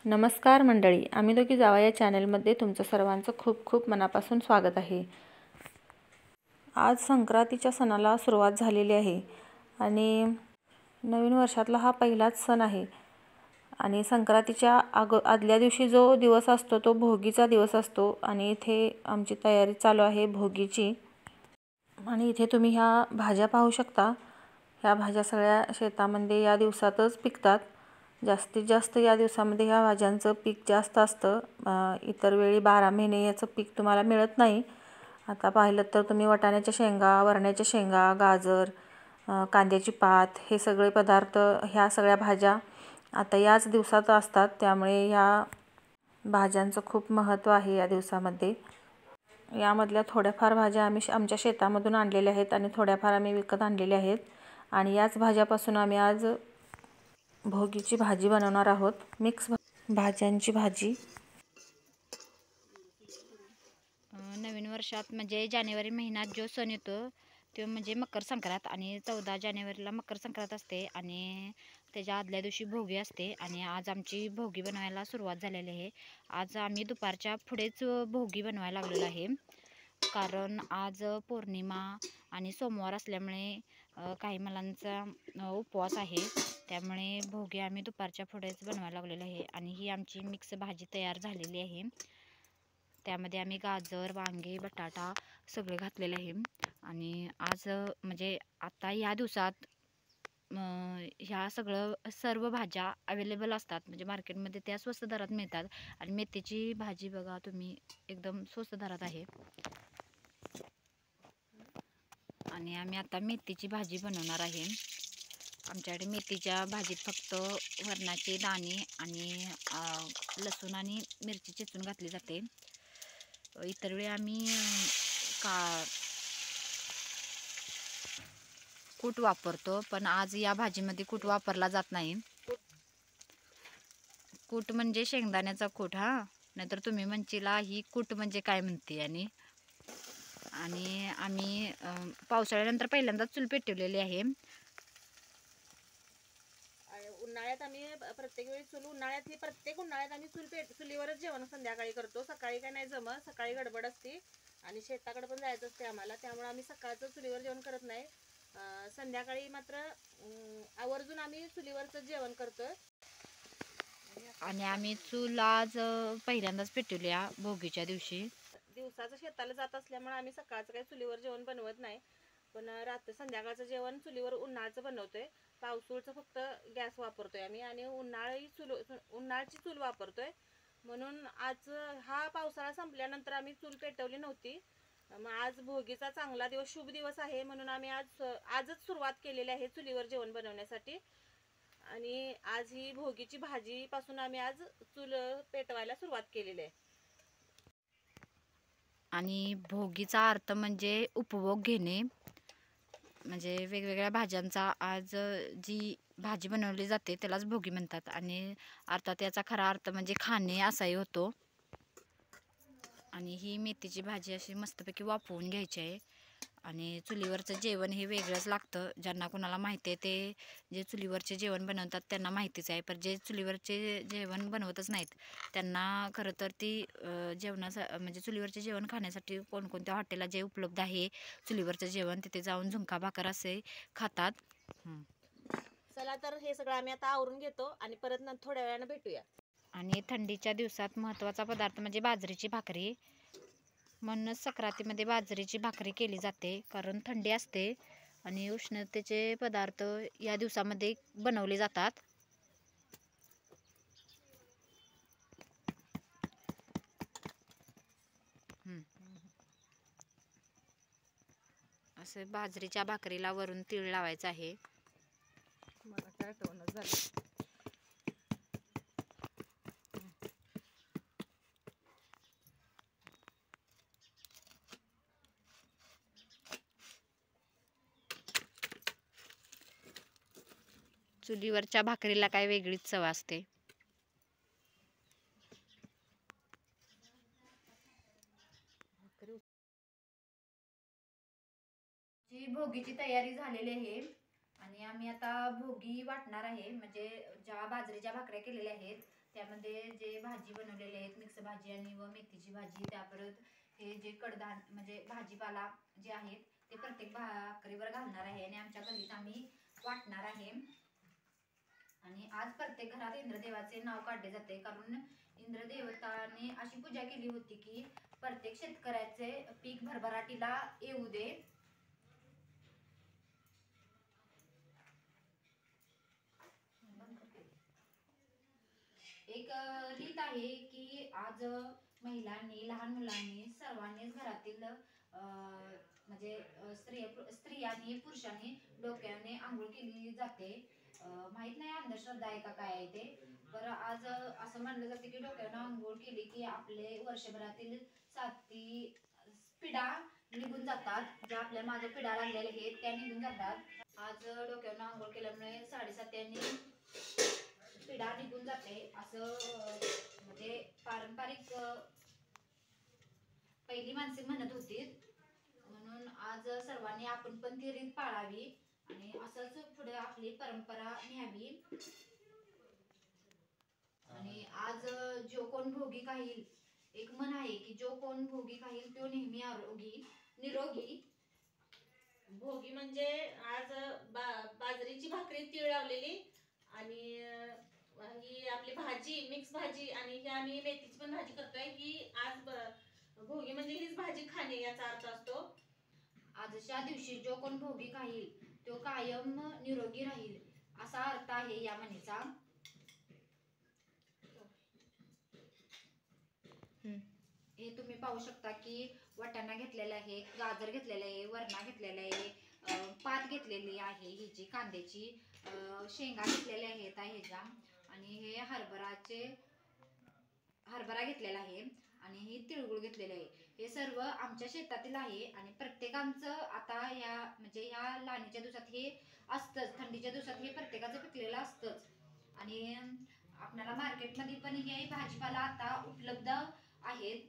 नमस्कार मंडळी, आम्ही दोघी जावा या चॅनलमध्ये तुमचं सर्वांचं खूप खूप मनापासून स्वागत आहे। आज संक्रांतीच्या सणाला सुरुवात झालेली आहे आणि नवीन वर्षातला हा पहिलाच सण आहे आणि संक्रांतीच्या आदल्या दिवशी जो दिवस असतो तो भोगीचा दिवस असतो आणि इथे आमची तयारी चालू आहे भोगीची। आणि इथे तुम्ही ह्या भाज्या पाहू शकता। ह्या भाज्या सगळ्या शेतामध्ये या दिवसातच पिकतात। जास्तीत जास्त या दिवसामध्ये ह्या भाज्यांचं पीक जास्त असतं। इतर वेळी 12 महिने याचं पीक तुम्हाला मिळत नाही। आता पाहिलं तर तुम्ही वाटाण्याच्या शेंगा, वरण्याच्या शेंगा, गाजर, कांद्याची पात हे सगळे पदार्थ, ह्या सगळ्या भाज्या आता याच दिवसात असतात। त्यामुळे ह्या भाज्यांचं खूप महत्त्व आहे या दिवसामध्ये। यामधल्या थोड्याफार भाज्या आम्ही आमच्या शेतामधून आणलेल्या आहेत आणि थोड्याफार आम्ही विकत आणलेल्या आहेत आणि याच भाज्यापासून आम्ही आज भोगीची भाजी बनवणार आहोत। मिक्स भाज्यांची भाजी। नवीन वर्षात म्हणजे जानेवारी महिन्यात जो सण येतो तो म्हणजे मकर संक्रांत आणि 14 जानेवारीला मकर संक्रांत असते आणि त्याच्या आदल्या दिवशी भोगी असते आणि आज आमची भोगी बनवायला सुरुवात झालेली आहे। आज आम्ही दुपारच्या पुढेच भोगी बनवायला लागलेलो आहे, कारण आज पौर्णिमा आणि सोमवार असल्यामुळे काही मुलांचा उपवास आहे, त्यामुळे भोगी आम्ही दुपारच्या पुढेच बनवायला लागलेलो आहे। आणि ही आमची मिक्स भाजी तयार झालेली आहे। त्यामध्ये आम्ही गाजर, वांगे, बटाटा सगळे घातलेले आहे आणि आज म्हणजे आता या दिवसात ह्या सर्व भाज्या अवेलेबल असतात, म्हणजे मार्केटमध्ये त्या स्वस्त दरात मिळतात आणि मेथीची भाजी बघा तुम्ही एकदम स्वस्त दरात आहे। आणि आम्ही आता मेथीची भाजी बनवणार आहे। आमच्याकडे मेथीच्या भाजीत फक्त वरणाचे दाणे आणि लसूण आणि मिरची चेचून घातली जाते। इतर वेळी आम्ही कूट वापरतो, पण आज या भाजीमध्ये कूट वापरला जात नाही। कूट म्हणजे शेंगदाण्याचा कूट, नाहीतर तुम्ही म्हणशीला ही कूट म्हणजे काय म्हणते। आणि आम्ही पावसाळ्यानंतर पहिल्यांदाच चूल पेटवलेली आहे। उन्हाळ्यात आम्ही प्रत्येक उन्हाळ्यात आम्ही चुलीवरच जेवण संध्याकाळी करतो। सकाळी काय नाही जमत, सकाळी गडबड असते आणि शेताकडे पण जायचं असते आम्हाला, त्यामुळे आम्ही सकाळचं चुलीवर जेवण करत नाही। संध्याकाळी मात्र आवर्जून आम्ही चुलीवरच जेवण करतोय। आणि आम्ही चूल आज पहिल्यांदाच पेटवली भोगीच्या दिवशी। दिवसाचं शेताला जात असल्यामुळे आम्ही सकाळचं काही चुलीवर जेवण बनवत नाही, पण संध्याकाळचं जेवण चुलीवर उन्हाळचं बनवतोय। पावसाळ्याचं फक्त गॅस वापरतोय आम्ही आणि उन्हाळ्याची चूल वापरतोय। म्हणून आज हा पावसाळा संपल्यानंतर आम्ही चूल पेटवली नव्हती। मग आज भोगीचा चांगला दिवस, शुभ दिवस आहे म्हणून आम्ही आजच सुरुवात केलेली आहे चुलीवर जेवण बनवण्यासाठी। आणि आज ही भोगीची भाजी पासून आम्ही आज चूल पेटवायला सुरुवात केलेली आहे। आणि भोगीचा अर्थ म्हणजे उपभोग घेणे, म्हणजे वेगवेगळ्या भाज्यांचा आज जी भाजी बनवली जाते त्यालाच भोगी म्हणतात आणि अर्थात याचा खरा अर्थ म्हणजे खाणे असाही होतो। आणि ही मेथीची भाजी अशी मस्तपैकी वाफवून घ्यायची आहे आणि चुलीवरचं जेवण हे वेगळंच लागतं। ज्यांना कोणाला माहिती आहे ते जे चुलीवरचे जेवण बनवतात त्यांना माहितीच आहे, पण जे चुलीवरचे जेवण बनवतच नाहीत त्यांना खरं तर ती म्हणजे चुलीवरचे जेवण खाण्यासाठी कोणकोणत्या हॉटेलला जे उपलब्ध आहे चुलीवरचं जेवण तिथे जाऊन झुणका भाकर असे खातात। चला तर हे सगळं आम्ही आता आवरून घेतो आणि परत थोड्या वेळाने भेटूया। आणि थंडीच्या दिवसात महत्त्वाचा पदार्थ म्हणजे बाजरीची भाकरी, म्हणूनच संक्रांतीमध्ये बाजरीची भाकरी केली जाते, कारण थंडी असते आणि उष्णतेचे पदार्थ या दिवसामध्ये बनवले जातात। असे बाजरीच्या भाकरीला वरून तीळ लावायचं आहे। मला काय आठवणच झालं। चुलीवरच्या भाकरीला काय वेगळीच चव असते। भोगीची तयारी झालेली आहे आणि आम्ही आता भोगी वाटणार आहे, म्हणजे ज्या बाजरीच्या भाकऱ्या केलेल्या आहेत त्यामध्ये जे भाजी बनवलेले आहेत, मिक्स भाजी आणि व मेथीची भाजी, त्या परत हे जे कडधान्य म्हणजे भाजीपाला जे आहेत ते प्रत्येक भाकरीवर घालणार आहे आणि आमच्या गल्लीत आम्ही वाटणार आहे. आणि आज प्रत्येक घरात इंद्रदेवाचे नाव काढले जाते, कारण इंद्रदेवताने अशी पूजा केली होती की प्रत्येक शेतकऱ्याचे पीक भरभराटीला येऊ दे. एक रीत आहे की आज महिलांनी, लहान मुलांनी, सर्वांनीच घरातील म्हणजे स्त्रियांनी पुरुषांनी डोक्याने आंघोळ केली जाते. माहित नाही अंधश्रद्धा आहे का काय आहे ते, पर आज असं मानलं जाते की डोक्यानं आंघोळ केली की आपले वर्षभरातील 7 पिढा निघून जातात, ज्या आपल्या मागे पिढा लागलेल्या आहेत त्या निघून जातात. आज डोक्यानं आंघोळ केल्यामुळे 7.5 पिढा निघून जाते असं म्हणजे पारंपरिक पहिली माणसे म्हणत होती. म्हणून आज सर्वांनी आपण पण ती रीत पाळावी आणि असंच पुढे आपली परंपरा न्यावी. आणि आज जो कोण भोगी खाईल, एक म्हण आहे की जो कोण भोगी खाईल तो नेहमी निरोगी. भोगी म्हणजे आज बाजरीची भाकरी तीळ लावलेली आणि ही आपली भाजी, मिक्स भाजी, आणि ही आम्ही मेथीची पण भाजी करतोय. ही आज भोगी म्हणजे हीच भाजी खाणे याचा अर्थ असतो. आजच्या दिवशी जो कोण भोगी खाईल तो कायम निरोगी राहील असा अर्थ आहे या म्हणीचा. हे तुम्ही पाहू शकता की वाटाणा घेतलेला आहे, गाजर घेतलेला आहे, वरणा घेतलेला आहे, पात घेतलेली आहे हिची कांद्याची, शेंगा घेतलेल्या आहेत ह्याच्या, आणि हे हरभरा घेतलेला आहे आणि हे तिळगुळ घेतलेले आहे. हे सर्व आमच्या शेतातील आहे आणि प्रत्येकांचं आता ह्या म्हणजे ह्या लाणीच्या दिवसात हे असतंच, थंडीच्या दिवसात हे प्रत्येकाचं पिकलेलं असतंच. आणि आपल्याला मार्केटमध्ये पण हे भाजीपाला आता उपलब्ध आहेत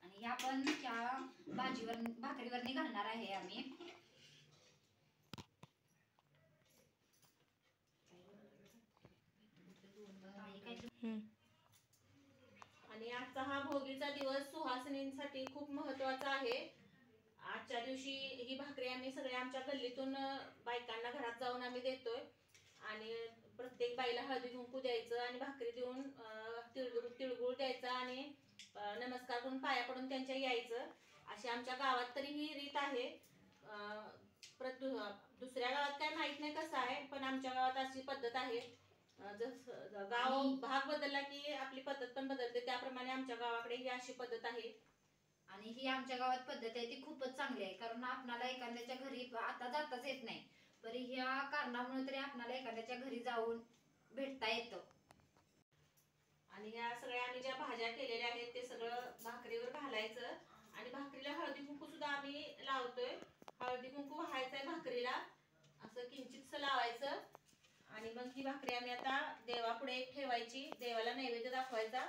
आणि ह्या पण त्या भाकरीवरनी घालणार आहे आम्ही. आणि आजचा हा भोगीचा दिवस सुहासिनींसाठी खूप महत्वाचा आहे. आजच्या दिवशी ही भाकरी आम्ही सगळ्या आमच्या गल्लीतून बायकांना घरात जाऊन आम्ही देतोय आणि प्रत्येक बाईला हळदी कुंकू द्यायचं आणि भाकरी देऊन तिळगुळ द्यायचा आणि नमस्कार करून पाया पडून त्यांच्या यायचं. अशी आमच्या गावात तरी ही रीत आहे. दुसऱ्या गावात काय माहित नाही कसं आहे, पण आमच्या गावात अशी पद्धत आहे. जसं गाव भाग बदलला की आपली पद्धत पण बदलते, त्याप्रमाणे आमच्या गावाकडे ही अशी पद्धत आहे. आणि ही आमच्या गावात पद्धत आहे ती खूपच चांगली आहे, कारण आपणाला एखाद्याच्या घरी आता जाताच येत नाही, तरी ह्या कारणामुळे तरी आपणाला एखाद्याच्या घरी जाऊन भेटता येतं. आणि या सगळ्या आम्ही ज्या भाज्या केलेल्या आहेत ते सगळं भाकरीवर घालायचं आणि भाकरीला हळदी कुंकू सुद्धा आम्ही लावतोय. हळदी कुंकू व्हायचंय भाकरीला, असं किंचितसं लावायचं आणि मग ही भाकरी आम्ही आता देवापुढे ठेवायची, देवाला नैवेद्य दाखवायचा,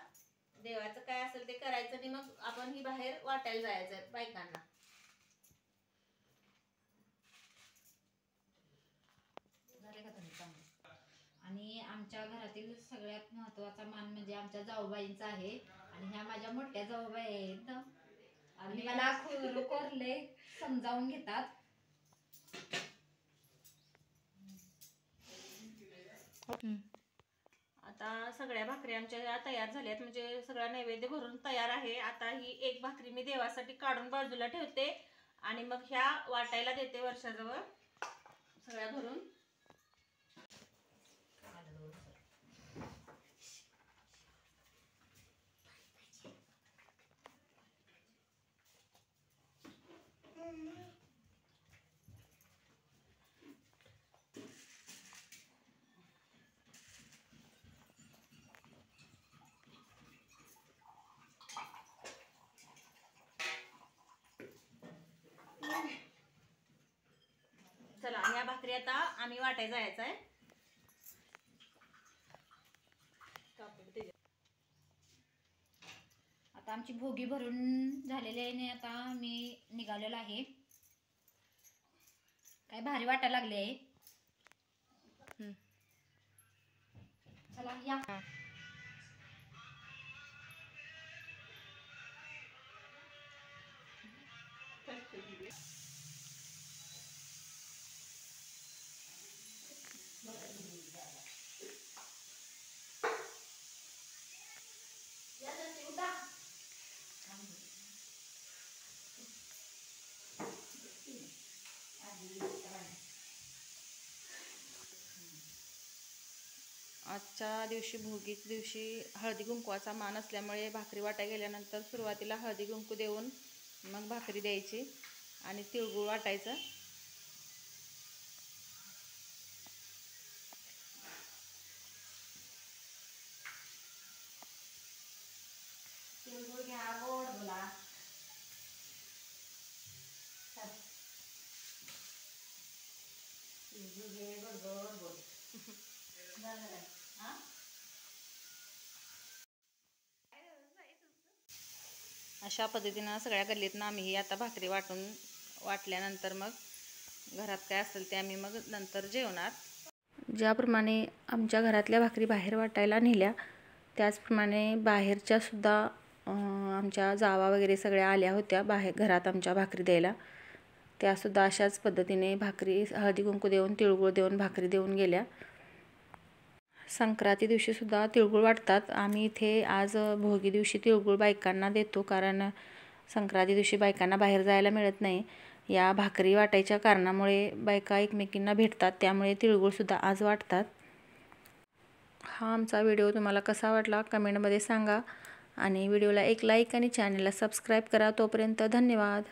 देवाचं काय असेल ते करायचं आणि मग आपण ही बाहेर वाटायला जायचं बायकांना. आणि आमच्या घरातील सगळ्यात महत्वाचा मान म्हणजे आमच्या जाऊबाईंचा आहे आणि ह्या माझ्या मोठ्या जाऊबाई आहेत आणि मला खरोखर लय समजावून घेतात. आता सगळ्या भाकरी आमच्या तयार झाल्यात, म्हणजे सगळा नैवेद्य भरून तयार आहे. आता ही एक भाकरी मी देवासाठी काढून बाजूला ठेवते आणि मग ह्या वाटायला देते वर्षाजवळ सगळ्या भरून. चला ह्या भाकरी आता आम्ही वाटायला जायचं आहे. आता आमची भोगी भरून झालेली आहे आणि आता मी निघालेलो आहे. काय भारी वाटायला लागले आहे. चला या. आजच्या दिवशी भोगीच्या दिवशी हळदी कुंकवाचा मान असल्यामुळे भाकरी वाटायला गेल्यानंतर सुरुवातीला हळदी कुंकू देऊन मग भाकरी द्यायची आणि तिळगुळ वाटायचं. तिळगुळ घ्या, गोड बोला. तिळगुळ घे, गोड गोड बोल. झालं काय? हां, अशा पद्धतीनं सगळ्या गल्लीतनं आम्ही आता भाकरी वाटल्यानंतर मग घरात काय असेल ते आम्ही मग नंतर जेवणार. ज्याप्रमाणे आमच्या घरातल्या भाकरी बाहेर वाटायला नेल्या त्याचप्रमाणे बाहेरच्या सुद्धा आमच्या जावा वगैरे सगळ्या आल्या होत्या बाहेर घरात आमच्या भाकरी द्यायला. त्यासुद्धा अशाच पद्धतीने भाकरी हळदी कुंकू देऊन तिळगुळ देऊन भाकरी देऊन गेल्या. संक्रांती दिवशीसुद्धा तिळगुळ वाटतात. आम्ही इथे आज भोगी दिवशी तिळगुळ बायकांना देतो, कारण संक्रांती दिवशी बायकांना बाहेर जायला मिळत नाही. या भाकरी वाटायच्या कारणामुळे बायका एकमेकींना भेटतात, त्यामुळे तिळगुळसुद्धा आज वाटतात. हा आमचा व्हिडिओ तुम्हाला कसा वाटला कमेंटमध्ये सांगा आणि व्हिडिओला एक लाईक आणि चॅनलला सबस्क्राईब करा. तोपर्यंत धन्यवाद.